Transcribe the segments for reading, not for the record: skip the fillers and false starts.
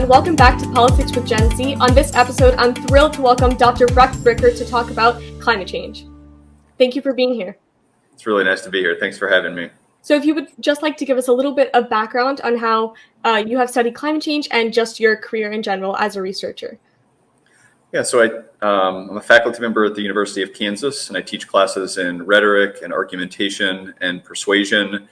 everyone. Welcome back to Politics with Gen Z. On this episode, I'm thrilled to welcome Dr. Brecht Bricker to talk about climate change. Thank you for being here. It's really nice to be here. Thanks for having me. So if you would just like to give us a little bit of background on how you have studied climate change and just your career in general as a researcher. Yeah, so I'm a faculty member at the University of Kansas, and I teach classes in rhetoric and argumentation and persuasion,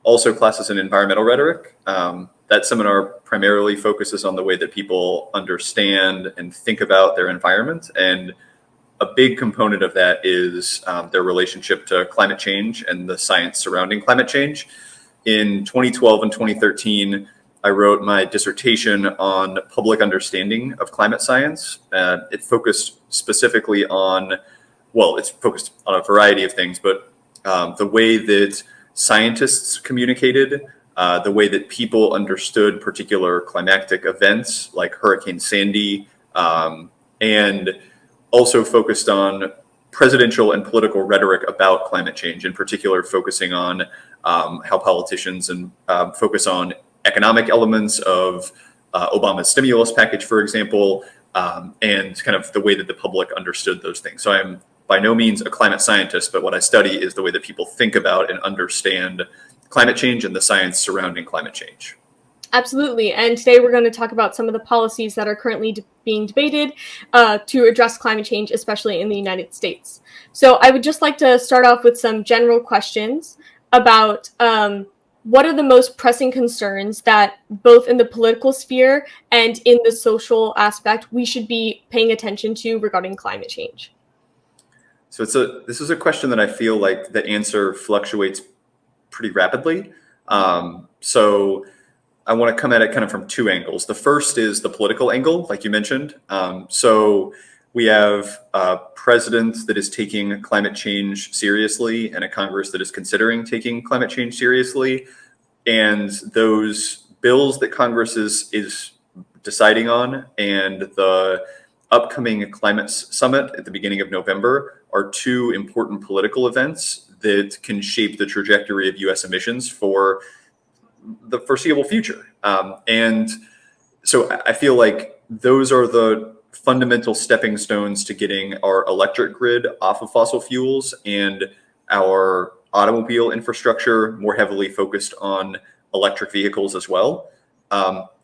also classes in environmental rhetoric. That seminar primarily focuses on the way that people understand and think about their environment. And a big component of that is their relationship to climate change and the science surrounding climate change. In 2012 and 2013, I wrote my dissertation on public understanding of climate science. It focused specifically on, it's focused on a variety of things, but the way that scientists communicated, the way that people understood particular climatic events like Hurricane Sandy, and also focused on presidential and political rhetoric about climate change, in particular focusing on how politicians focus on economic elements of Obama's stimulus package, for example, and kind of the way that the public understood those things. So I'm by no means a climate scientist, but what I study is the way that people think about and understand climate change and the science surrounding climate change. Absolutely. And today we're going to talk about some of the policies that are currently being debated to address climate change, especially in the United States. So I would just like to start off with some general questions about what are the most pressing concerns that both in the political sphere and in the social aspect we should be paying attention to regarding climate change? So this is a question that I feel like the answer fluctuates pretty rapidly. So I want to come at it kind of from two angles. The first is the political angle, like you mentioned. So we have a president that is taking climate change seriously and a Congress that is considering taking climate change seriously. And those bills that Congress is deciding on and the upcoming climate summit at the beginning of November are two important political events that can shape the trajectory of U.S. emissions for the foreseeable future. And so I feel like those are the fundamental stepping stones to getting our electric grid off of fossil fuels and our automobile infrastructure more heavily focused on electric vehicles as well.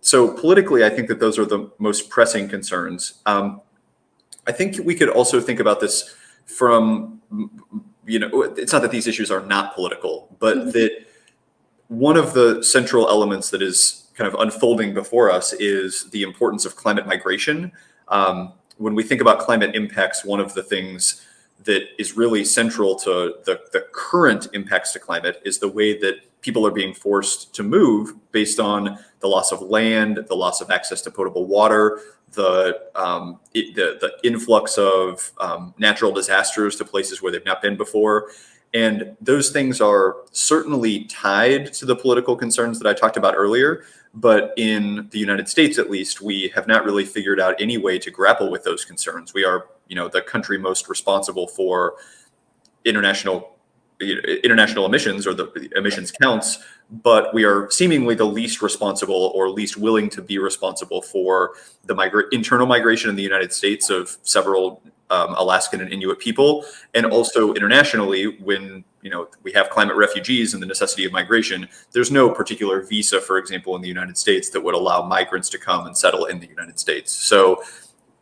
So politically, I think that those are the most pressing concerns. I think we could also think about this from, it's not that these issues are not political, but that one of the central elements that is kind of unfolding before us is the importance of climate migration. When we think about climate impacts, one of the things that is really central to the current impacts to climate is the way that people are being forced to move based on the loss of land, the loss of access to potable water, the influx of natural disasters to places where they've not been before. And those things are certainly tied to the political concerns that I talked about earlier. But in the United States, at least, we have not really figured out any way to grapple with those concerns. We are, the country most responsible for international emissions or the emissions counts, but we are seemingly the least responsible or least willing to be responsible for the internal migration in the United States of several Alaskan and Inuit people, and also internationally when we have climate refugees and the necessity of migration. There's no particular visa, for example, in the United States that would allow migrants to come and settle in the United States. So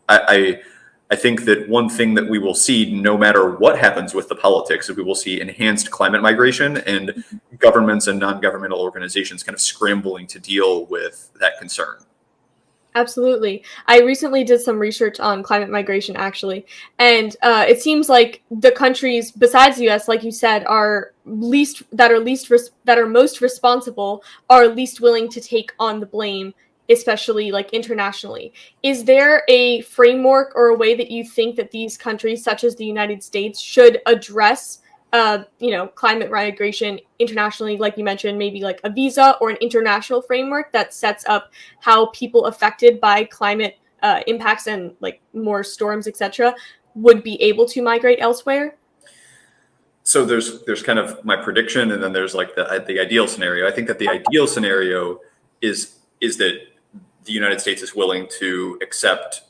I think that one thing that we will see, no matter what happens with the politics, is we will see enhanced climate migration and governments and non-governmental organizations kind of scrambling to deal with that concern. Absolutely. I recently did some research on climate migration, actually, and it seems like the countries besides the U.S., like you said, are most responsible, are least willing to take on the blame, especially like internationally. Is there a framework or a way that you think that these countries, such as the United States, should address climate migration internationally, like you mentioned, maybe like a visa or an international framework that sets up how people affected by climate impacts and like more storms, etc., would be able to migrate elsewhere? So there's kind of my prediction, and then there's like the ideal scenario. I think that the ideal scenario is that the United States is willing to accept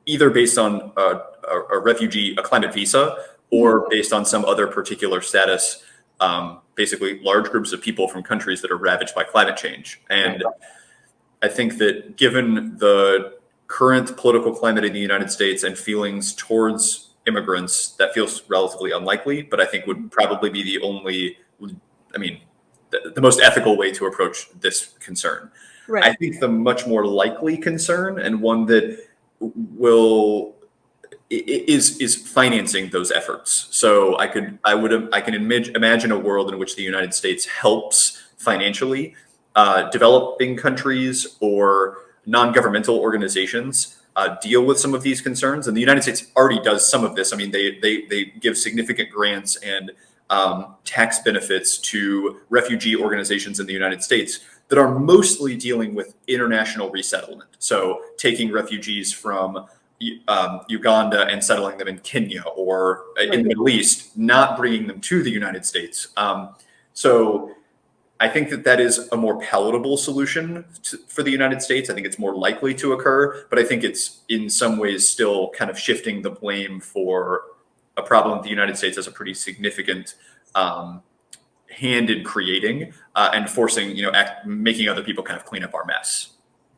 either based on a climate visa, or based on some other particular status, basically large groups of people from countries that are ravaged by climate change. And I think that given the current political climate in the United States and feelings towards immigrants, that feels relatively unlikely, but I think would probably be the most ethical way to approach this concern. Right. I think the much more likely concern, and one that is financing those efforts. So I can imagine a world in which the United States helps financially developing countries or non-governmental organizations deal with some of these concerns. And the United States already does some of this. I mean, they give significant grants and tax benefits to refugee organizations in the United States that are mostly dealing with international resettlement. So taking refugees from Uganda and settling them in Kenya or in the Middle East, not bringing them to the United States. So I think that is a more palatable solution for the United States. I think it's more likely to occur, but I think it's in some ways still kind of shifting the blame for a problem the United States has a pretty significant hand in creating and forcing, making other people kind of clean up our mess.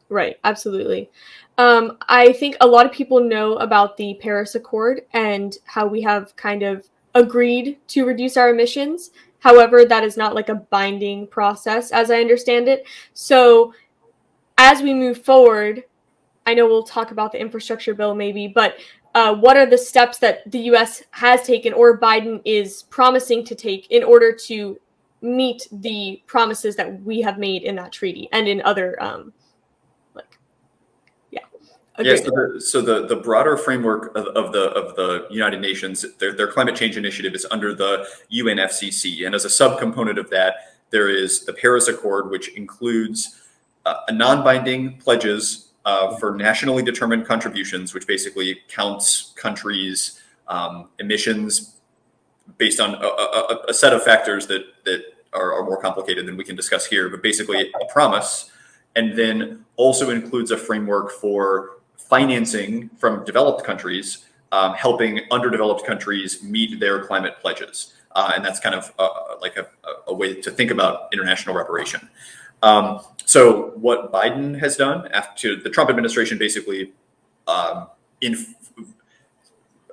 Right, absolutely. I think a lot of people know about the Paris Accord and how we have kind of agreed to reduce our emissions. However, that is not like a binding process, as I understand it. So as we move forward, I know we'll talk about the infrastructure bill maybe, but what are the steps that the U.S. has taken or Biden is promising to take in order to meet the promises that we have made in that treaty and in other So the broader framework of the United Nations, their climate change initiative is under the UNFCCC, and as a subcomponent of that, there is the Paris Accord, which includes a non-binding pledges for nationally determined contributions, which basically counts countries' emissions based on a set of factors that are more complicated than we can discuss here, but basically a promise, and then also includes a framework for financing from developed countries, helping underdeveloped countries meet their climate pledges. And that's kind of like a way to think about international reparation. So what Biden has done after the Trump administration basically,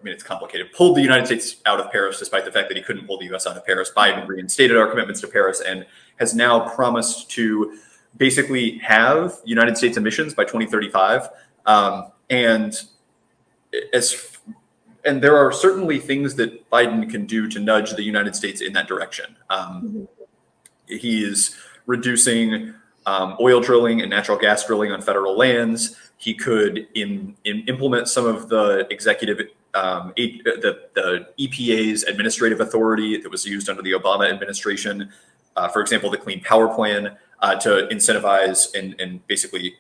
it's complicated, pulled the United States out of Paris, despite the fact that he couldn't pull the US out of Paris. Biden reinstated our commitments to Paris and has now promised to basically have United States emissions by 2035. And there are certainly things that Biden can do to nudge the United States in that direction. He is reducing oil drilling and natural gas drilling on federal lands. He could implement some of the the EPA's administrative authority that was used under the Obama administration. For example, the Clean Power Plan to incentivize and basically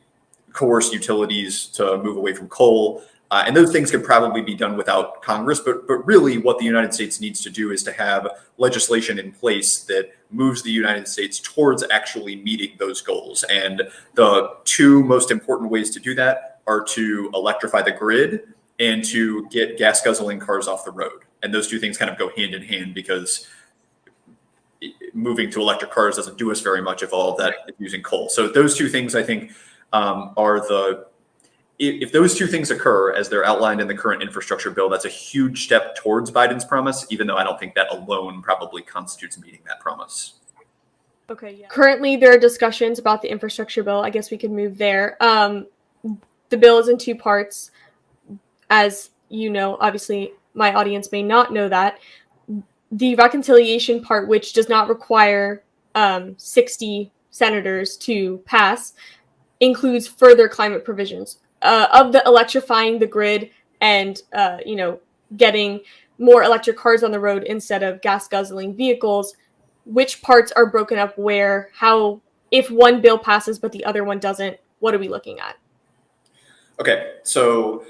coerce utilities to move away from coal. And those things could probably be done without Congress, but really what the United States needs to do is to have legislation in place that moves the United States towards actually meeting those goals. And the two most important ways to do that are to electrify the grid and to get gas guzzling cars off the road. And those two things kind of go hand in hand, because moving to electric cars doesn't do us very much if all of that is using coal. So those two things, I think, if those two things occur as they're outlined in the current infrastructure bill, that's a huge step towards Biden's promise, even though I don't think that alone probably constitutes meeting that promise. Okay, yeah. Currently, there are discussions about the infrastructure bill. I guess we could move there. The bill is in two parts. As you know, obviously, my audience may not know that. The reconciliation part, which does not require 60 senators to pass, includes further climate provisions of the electrifying the grid and getting more electric cars on the road instead of gas guzzling vehicles. Which parts are broken up where, how, if one bill passes but the other one doesn't, what are we looking at? Okay, so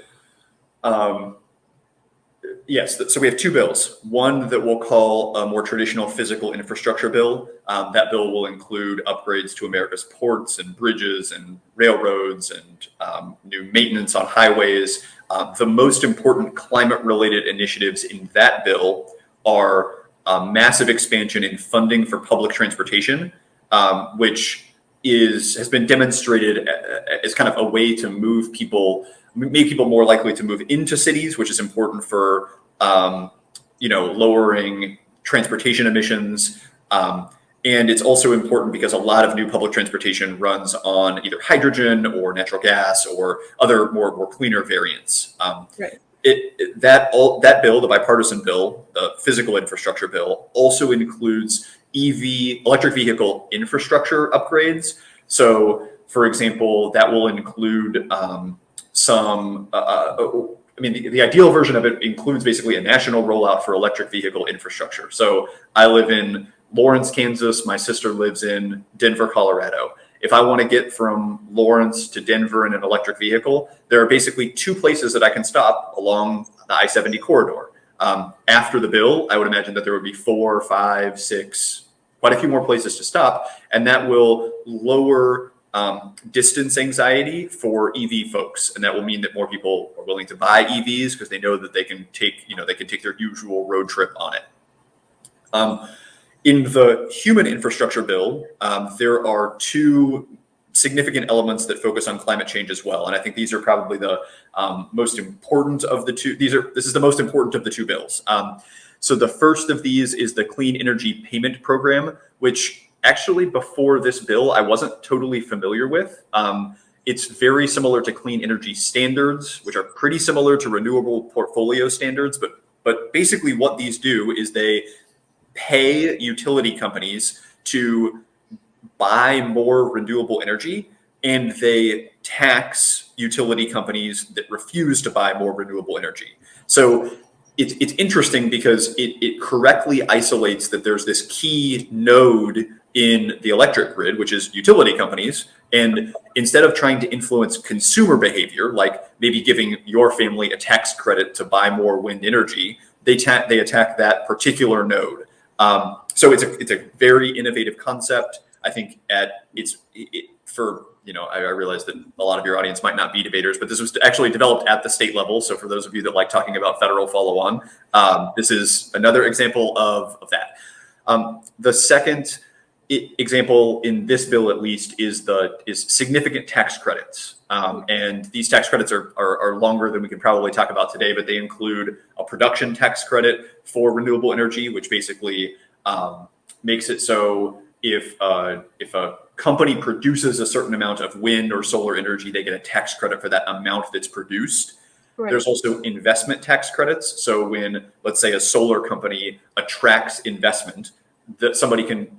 Yes, so we have two bills. One that we'll call a more traditional physical infrastructure bill. That bill will include upgrades to America's ports and bridges and railroads and new maintenance on highways. The most important climate-related initiatives in that bill are massive expansion in funding for public transportation, which has been demonstrated as kind of a way to make people more likely to move into cities, which is important for lowering transportation emissions. And it's also important because a lot of new public transportation runs on either hydrogen or natural gas or other more cleaner variants. Right. That bill, the bipartisan bill, the physical infrastructure bill, also includes electric vehicle infrastructure upgrades. So, for example, that will include the ideal version of it includes basically a national rollout for electric vehicle infrastructure. So I live in Lawrence, Kansas. My sister lives in Denver, Colorado. If I want to get from Lawrence to Denver in an electric vehicle, there are basically two places that I can stop along the I-70 corridor. After the bill, I would imagine that there would be 4, 5, 6, quite a few more places to stop, and that will lower distance anxiety for EV folks, and that will mean that more people are willing to buy EVs because they know that they can take their usual road trip on it. In the human infrastructure bill, there are two significant elements that focus on climate change as well, and I think these are probably the most important of the two. This is the most important of the two bills. So the first of these is the Clean Energy Payment Program, which actually before this bill I wasn't totally familiar with. It's very similar to clean energy standards, which are pretty similar to renewable portfolio standards, but basically what these do is they pay utility companies to buy more renewable energy, and they tax utility companies that refuse to buy more renewable energy. So it's interesting because it correctly isolates that there's this key node in the electric grid, which is utility companies. And instead of trying to influence consumer behavior, like maybe giving your family a tax credit to buy more wind energy, they attack that particular node. So it's a very innovative concept. I think I realize that a lot of your audience might not be debaters, but this was actually developed at the state level. So for those of you that like talking about federal follow-on, this is another example of that. The second example in this bill, at least, is significant tax credits. And these tax credits are longer than we can probably talk about today, but they include a production tax credit for renewable energy, which basically makes it so if a company produces a certain amount of wind or solar energy, they get a tax credit for that amount that's produced. Right. There's also investment tax credits. So when, let's say, a solar company attracts investment, that somebody can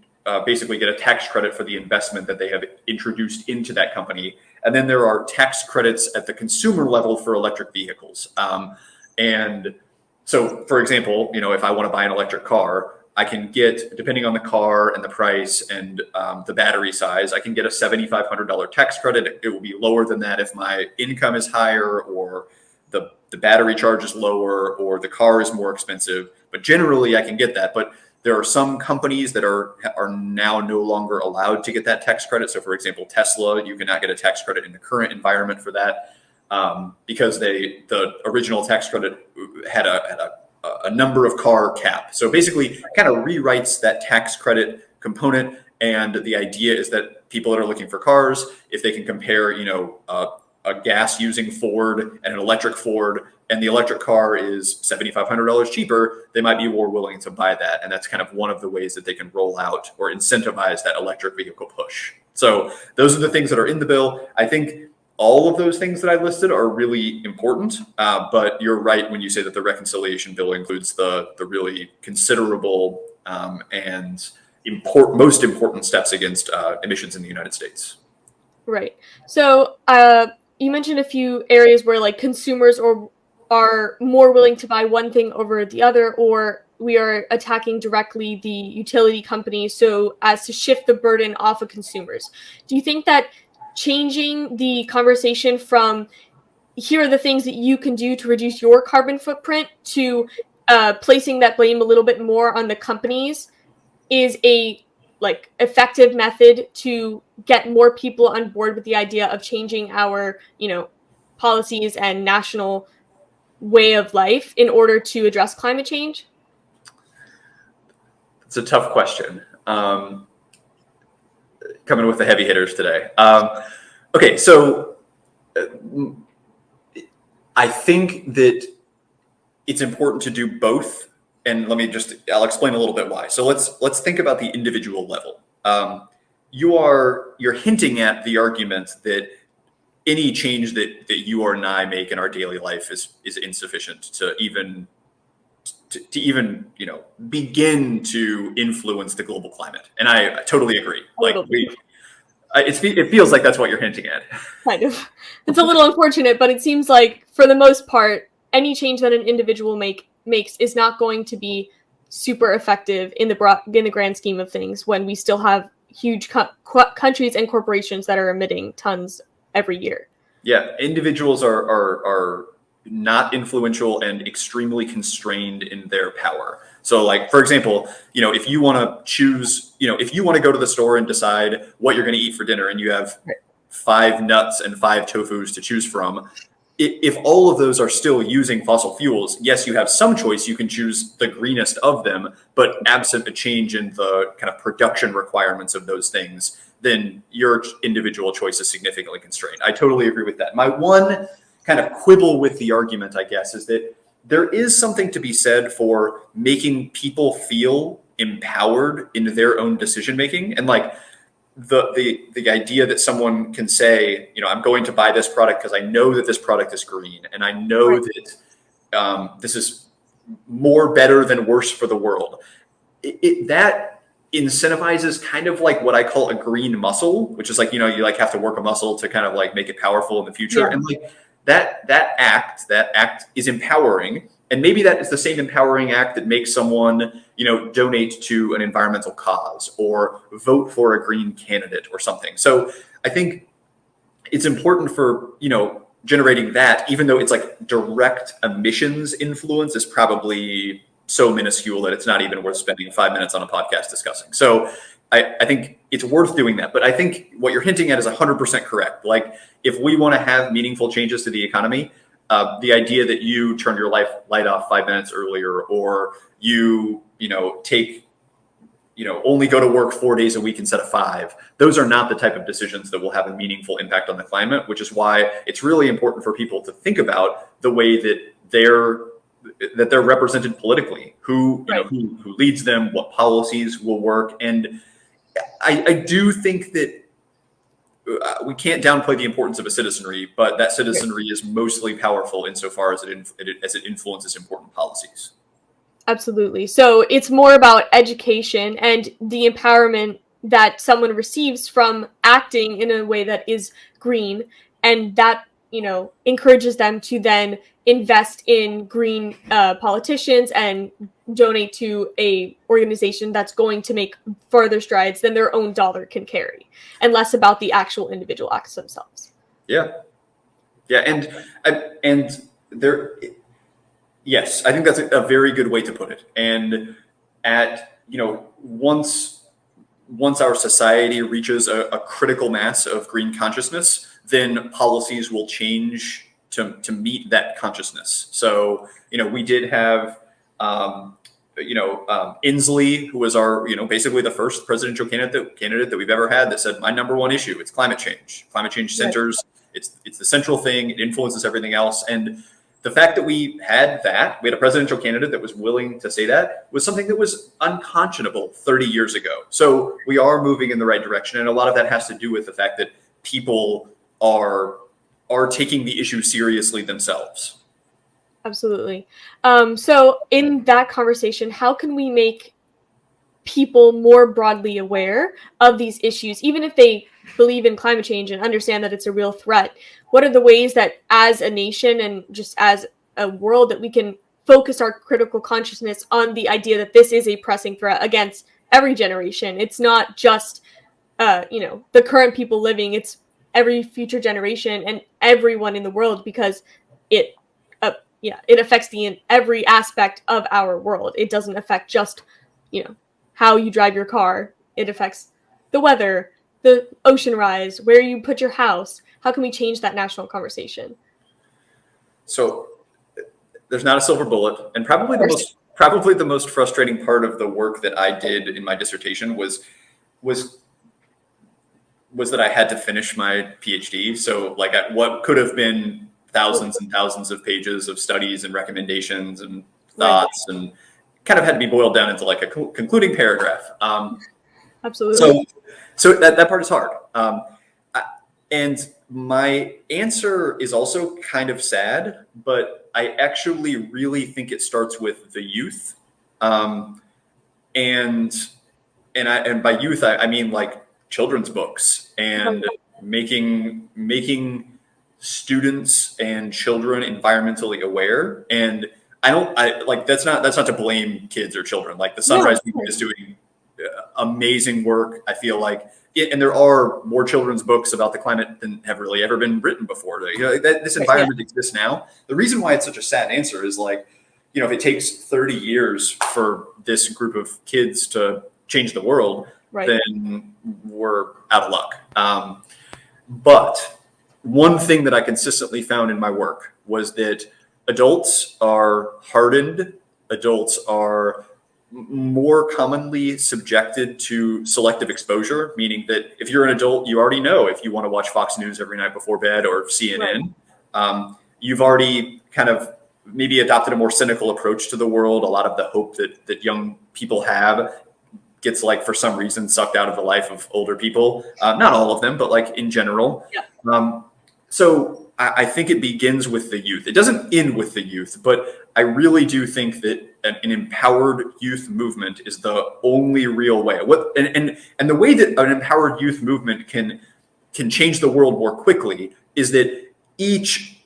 basically get a tax credit for the investment that they have introduced into that company. And then there are tax credits at the consumer level for electric vehicles. And so, for example, if I want to buy an electric car, I can get, depending on the car and the price and the battery size, I can get a $7,500 tax credit. It will be lower than that if my income is higher or the battery charge is lower or the car is more expensive. But generally, I can get that. But there are some companies that are now no longer allowed to get that tax credit. So, for example, Tesla, you cannot get a tax credit in the current environment for that because the original tax credit had a number of car cap. So basically kind of rewrites that tax credit component. And the idea is that people that are looking for cars, if they can compare, a gas using Ford and an electric Ford, and the electric car is $7,500 cheaper, they might be more willing to buy that. And that's kind of one of the ways that they can roll out or incentivize that electric vehicle push. So those are the things that are in the bill. I think all of those things that I listed are really important, but you're right when you say that the reconciliation bill includes the really considerable and most important steps against emissions in the United States. Right. So you mentioned a few areas where like consumers are more willing to buy one thing over the other, or we are attacking directly the utility companies so as to shift the burden off of consumers. Do you think that changing the conversation from here are the things that you can do to reduce your carbon footprint, to placing that blame a little bit more on the companies is a effective method to get more people on board with the idea of changing our, policies and national way of life in order to address climate change? It's a tough question. Coming with the heavy hitters today. Okay, so I think that it's important to do both. And I'll explain a little bit why. So let's think about the individual level. You're hinting at the argument that any change that you or I make in our daily life is insufficient to even begin to influence the global climate. And I totally agree. It feels like that's what you're hinting at. Kind of. It's a little unfortunate, but it seems like for the most part, any change that an individual makes is not going to be super effective in the grand scheme of things when we still have huge countries and corporations that are emitting tons every year. Yeah, individuals are not influential and extremely constrained in their power. So like, for example, if you want to choose, if you want to go to the store and decide what you're going to eat for dinner and you have 5 nuts and 5 tofus to choose from, if all of those are still using fossil fuels, yes, you have some choice. You can choose the greenest of them, but absent a change in the kind of production requirements of those things, then your individual choice is significantly constrained. I totally agree with that. My one kind of quibble with the argument, I guess, is that there is something to be said for making people feel empowered in their own decision making. And like the idea that someone can say, I'm going to buy this product because I know that this product is green and I know that this is more better than worse for the world. That incentivizes kind of like what I call a green muscle, which is like, you have to work a muscle to kind of like make it powerful in the future. Yeah. And like that act is empowering. And maybe that is the same empowering act that makes someone, donate to an environmental cause or vote for a green candidate or something. So I think it's important for, generating that, even though it's like direct emissions influence is probably so minuscule that it's not even worth spending 5 minutes on a podcast discussing. So I think it's worth doing that. But I think what you're hinting at is 100% correct. Like if we want to have meaningful changes to the economy, the idea that you turn your light off 5 minutes earlier, or you take, only go to work 4 days a week instead of 5, those are not the type of decisions that will have a meaningful impact on the climate, which is why it's really important for people to think about the way that they're represented politically, who leads them, what policies will work. And I do think that we can't downplay the importance of a citizenry, but that citizenry is mostly powerful insofar as it influences important policies. Absolutely. So it's more about education and the empowerment that someone receives from acting in a way that is green, and that encourages them to then invest in green politicians and donate to a organization that's going to make further strides than their own dollar can carry, and less about the actual individual acts themselves. Yeah. And there, yes, I think that's a very good way to put it. And once our society reaches a critical mass of green consciousness, then policies will change to meet that consciousness. So, we did have, Inslee, who was our, basically the first presidential candidate that we've ever had, that said, my number one issue, it's climate change. Climate change centers, it's the central thing. It influences everything else. And the fact that we had a presidential candidate that was willing to say that was something that was unconscionable 30 years ago. So we are moving in the right direction. And a lot of that has to do with the fact that people are taking the issue seriously themselves. Absolutely. So in that conversation, how can we make people more broadly aware of these issues, even if they believe in climate change and understand that it's a real threat? What are the ways that as a nation and just as a world that we can focus our critical consciousness on the idea that this is a pressing threat against every generation? It's not just, the current people living. It's every future generation and everyone in the world, because it it affects every aspect of our world. It doesn't affect just, how you drive your car. It affects the weather, the ocean rise, where you put your house. How can we change that national conversation? So there's not a silver bullet, and probably the most frustrating part of the work that I did in my dissertation was that I had to finish my PhD. So like what could have been thousands and thousands of pages of studies and recommendations and thoughts, and kind of had to be boiled down into like a concluding paragraph. Absolutely. So that part is hard. And my answer is also kind of sad, but I actually really think it starts with the youth. And by youth, I mean like children's books and making students and children environmentally aware. And that's not to blame kids or children. Like the Sunrise Movement is doing amazing work, I feel like. And there are more children's books about the climate than have really ever been written before. This environment exists now. The reason why it's such a sad answer is like, if it takes 30 years for this group of kids to change the world, then we're out of luck. But one thing that I consistently found in my work was that adults are hardened. Adults are more commonly subjected to selective exposure, meaning that if you're an adult, you already know if you want to watch Fox News every night before bed or CNN. You've already kind of maybe adopted a more cynical approach to the world. A lot of the hope that young people have gets, like, for some reason, sucked out of the life of older people. Not all of them, but like in general. So I think it begins with the youth. It doesn't end with the youth, but I really do think that an empowered youth movement is the only real way. And the way that an empowered youth movement can change the world more quickly is that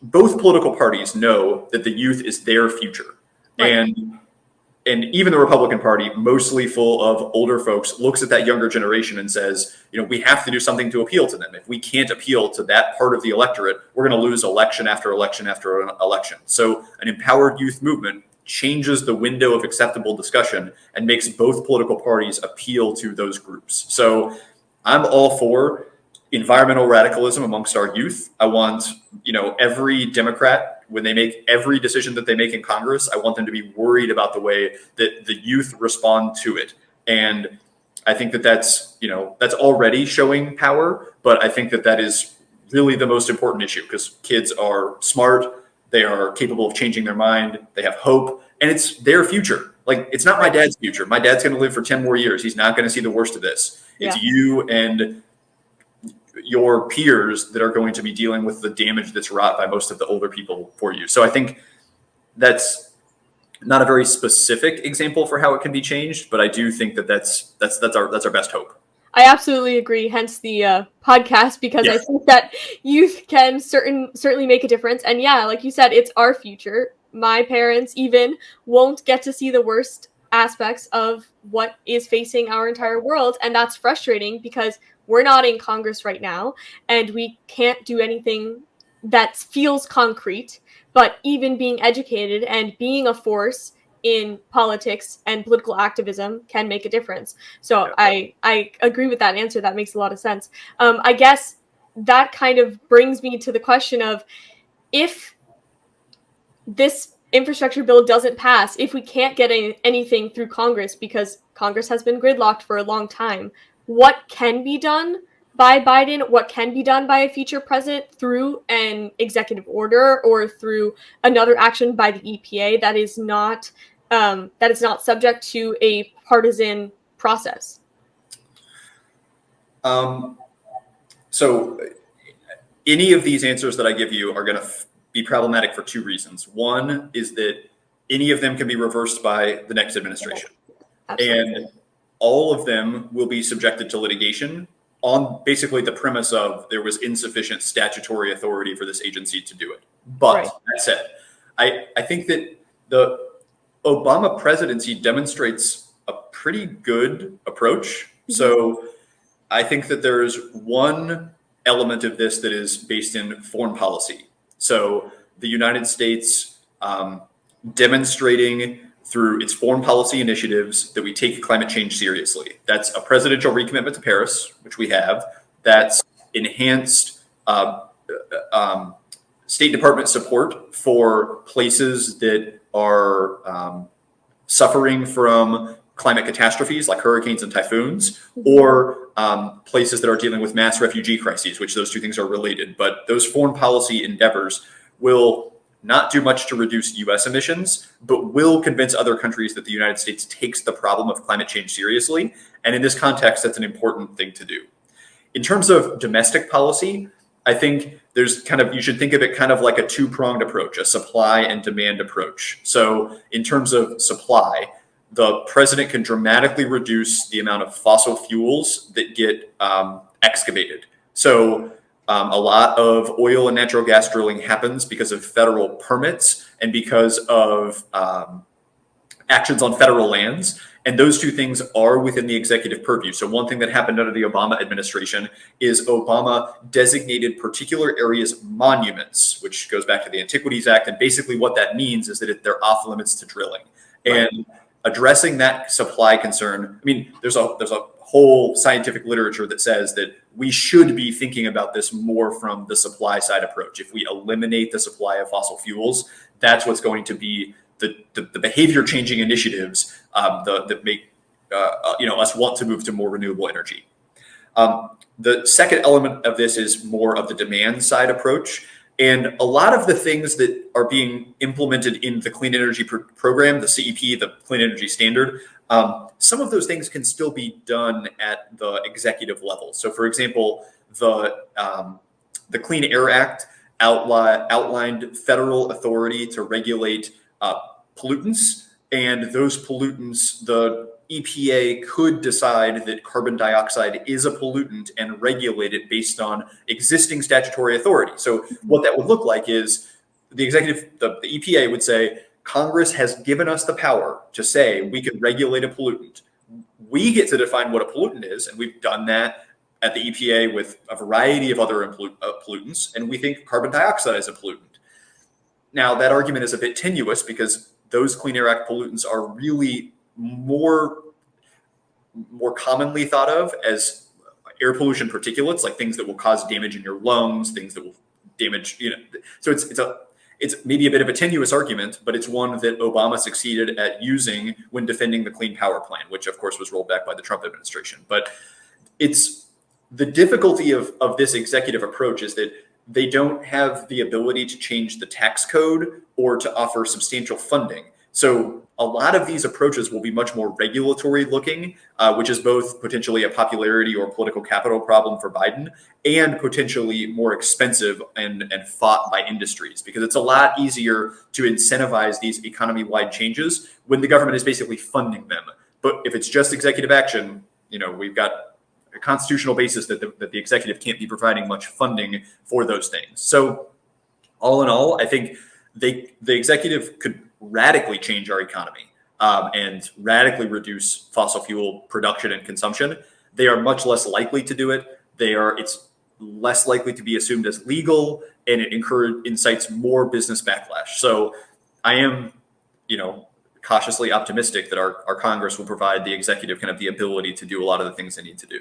both political parties know that the youth is their future. And even the Republican Party, mostly full of older folks, looks at that younger generation and says, we have to do something to appeal to them. If we can't appeal to that part of the electorate, we're going to lose election after election after election. So an empowered youth movement changes the window of acceptable discussion and makes both political parties appeal to those groups. So I'm all for environmental radicalism amongst our youth. I want, every Democrat, when they make every decision that they make in Congress, I want them to be worried about the way that the youth respond to it. And I think that's already showing power, but I think that is really the most important issue, because kids are smart, they are capable of changing their mind, they have hope, and it's their future. Like, it's not my dad's future. My dad's going to live for 10 more years. He's not going to see the worst of this. It's you and your peers that are going to be dealing with the damage that's wrought by most of the older people for you. So I think that's not a very specific example for how it can be changed, but I do think that's our best hope. I absolutely agree. Hence the podcast, because I think that youth can certainly make a difference. And like you said, it's our future. My parents even won't get to see the worst aspects of what is facing our entire world, and that's frustrating because we're not in Congress right now, and we can't do anything that feels concrete. But even being educated and being a force in politics and political activism can make a difference. So I agree with that answer. That makes a lot of sense. I guess that kind of brings me to the question of, if this infrastructure bill doesn't pass, if we can't get anything through Congress because Congress has been gridlocked for a long time, what can be done by Biden? What can be done by a future president through an executive order or through another action by the EPA that is not subject to a partisan process? So any of these answers that I give you are going to be problematic for two reasons. One is that any of them can be reversed by the next administration. Absolutely. And all of them will be subjected to litigation on basically the premise of there was insufficient statutory authority for this agency to do it. But that said, I think that the Obama presidency demonstrates a pretty good approach. So I think that there's one element of this that is based in foreign policy. So the United States demonstrating through its foreign policy initiatives that we take climate change seriously. That's a presidential recommitment to Paris, which we have. That's enhanced State Department support for places that are suffering from climate catastrophes like hurricanes and typhoons, or places that are dealing with mass refugee crises, which those two things are related. But those foreign policy endeavors will not do much to reduce US emissions, but will convince other countries that the United States takes the problem of climate change seriously. And in this context, that's an important thing to do. In terms of domestic policy, I think you should think of it kind of like a two-pronged approach, a supply and demand approach. So in terms of supply, the president can dramatically reduce the amount of fossil fuels that get excavated. So a lot of oil and natural gas drilling happens because of federal permits and because of actions on federal lands. And those two things are within the executive purview. So one thing that happened under the Obama administration is Obama designated particular areas monuments, which goes back to the Antiquities Act. And basically what that means is that they're off limits to drilling. Right. And addressing that supply concern, I mean, there's a whole scientific literature that says that we should be thinking about this more from the supply side approach. If we eliminate the supply of fossil fuels, that's what's going to be the behavior changing initiatives that make us want to move to more renewable energy. The second element of this is more of the demand side approach. And a lot of the things that are being implemented in the Clean Energy Program, the CEP, the Clean Energy Standard, some of those things can still be done at the executive level. So, for example, the Clean Air Act outlined federal authority to regulate pollutants, and those pollutants, the EPA could decide that carbon dioxide is a pollutant and regulate it based on existing statutory authority. So what that would look like is the EPA would say, Congress has given us the power to say we can regulate a pollutant. We get to define what a pollutant is, and we've done that at the EPA with a variety of other pollutants, and we think carbon dioxide is a pollutant. Now, that argument is a bit tenuous because those Clean Air Act pollutants are really more commonly thought of as air pollution particulates, like things that will cause damage in your lungs, things that will damage, so it's maybe a bit of a tenuous argument, but it's one that Obama succeeded at using when defending the Clean Power Plan, which of course was rolled back by the Trump administration. But it's the difficulty of this executive approach is that they don't have the ability to change the tax code or to offer substantial funding. So a lot of these approaches will be much more regulatory looking, which is both potentially a popularity or political capital problem for Biden and potentially more expensive and fought by industries, because it's a lot easier to incentivize these economy-wide changes when the government is basically funding them. But if it's just executive action, we've got a constitutional basis that the executive can't be providing much funding for those things. So all in all, I think the executive could radically change our economy and radically reduce fossil fuel production and consumption. They are much less likely to do it. It's less likely to be assumed as legal, and it incites more business backlash. So I am, cautiously optimistic that our Congress will provide the executive kind of the ability to do a lot of the things they need to do.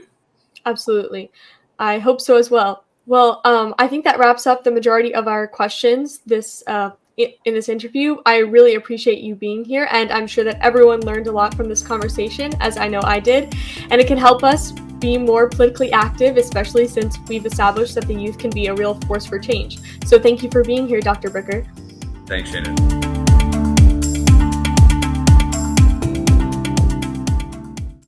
Absolutely. I hope so as well. Well, I think that wraps up the majority of our questions in this interview. I really appreciate you being here, and I'm sure that everyone learned a lot from this conversation, as I know I did, and it can help us be more politically active, especially since we've established that the youth can be a real force for change. So thank you for being here, Dr. Bricker. Thanks, Shannon.